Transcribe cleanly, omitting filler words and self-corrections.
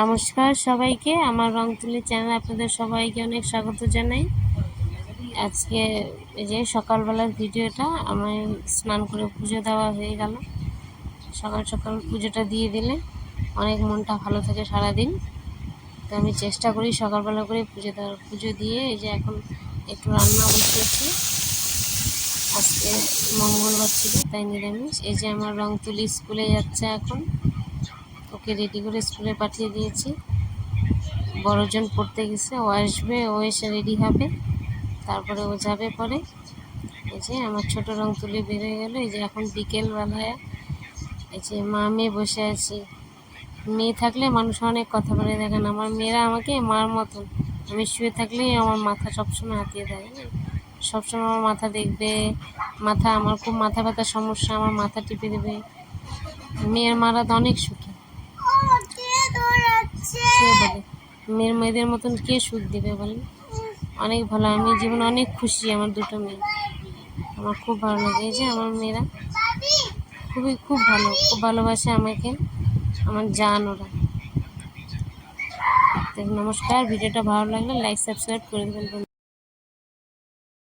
নমস্কার সবাইকে, আমার রং তুলি চ্যানেলে আপনাদের সবাইকে অনেক স্বাগত জানাই। আজকে এই যে সকালবেলার ভিডিওটা, আমার স্নান করে পুজো দেওয়া হয়ে গেল। সকাল সকাল পুজোটা দিয়ে দিলে অনেক মনটা ভালো থাকে সারাদিন। তো আমি চেষ্টা করি সকালবেলা করে পুজো দেওয়ার। পুজো দিয়ে এই যে এখন একটু রান্না বসিয়েছি। আজকে মঙ্গলবার ছিল তাই নিরামিষ। এই যে আমার রং তুলি স্কুলে যাচ্ছে এখন, ওকে রেডি করে স্কুলে পাঠিয়ে দিয়েছি। বড়জন পড়তে গেছে, ও আসবে, ও এসে রেডি হবে, তারপরে ও যাবে পরে। এই যে আমার ছোট রং তুলি বেরিয়ে গেল। এই যে এখন বিকেলবেলায় এই যে মা মেয়ে বসে আছি। মেয়ে থাকলে মানুষ অনেক কথা বলে, দেখেন আমার মেয়েরা আমাকে মার মতন। আমি শুয়ে থাকলেই আমার মাথা সবসময় হাতিয়ে দেয়, সবসময় আমার মাথা দেখবে, আমার খুব মাথা ব্যথার সমস্যা, আমার মাথা টিপে দেবে। মেয়ের মারা তো অনেক সুখী, কে বলে মেয়েদের মতন কে সুখ দিবে বলেন? অনেক ভালো, আমি জীবনে অনেক খুশি। আমার দুটো মেয়ে, আমার খুব ভালো লাগে। এই যে আমার মেয়েরা খুব ভালো, খুব ভালোবাসে আমাকে, আমার জান ওরা। নমস্কার, ভিডিওটা ভালো লাগলে লাইক সাবস্ক্রাইব করে দেবেন।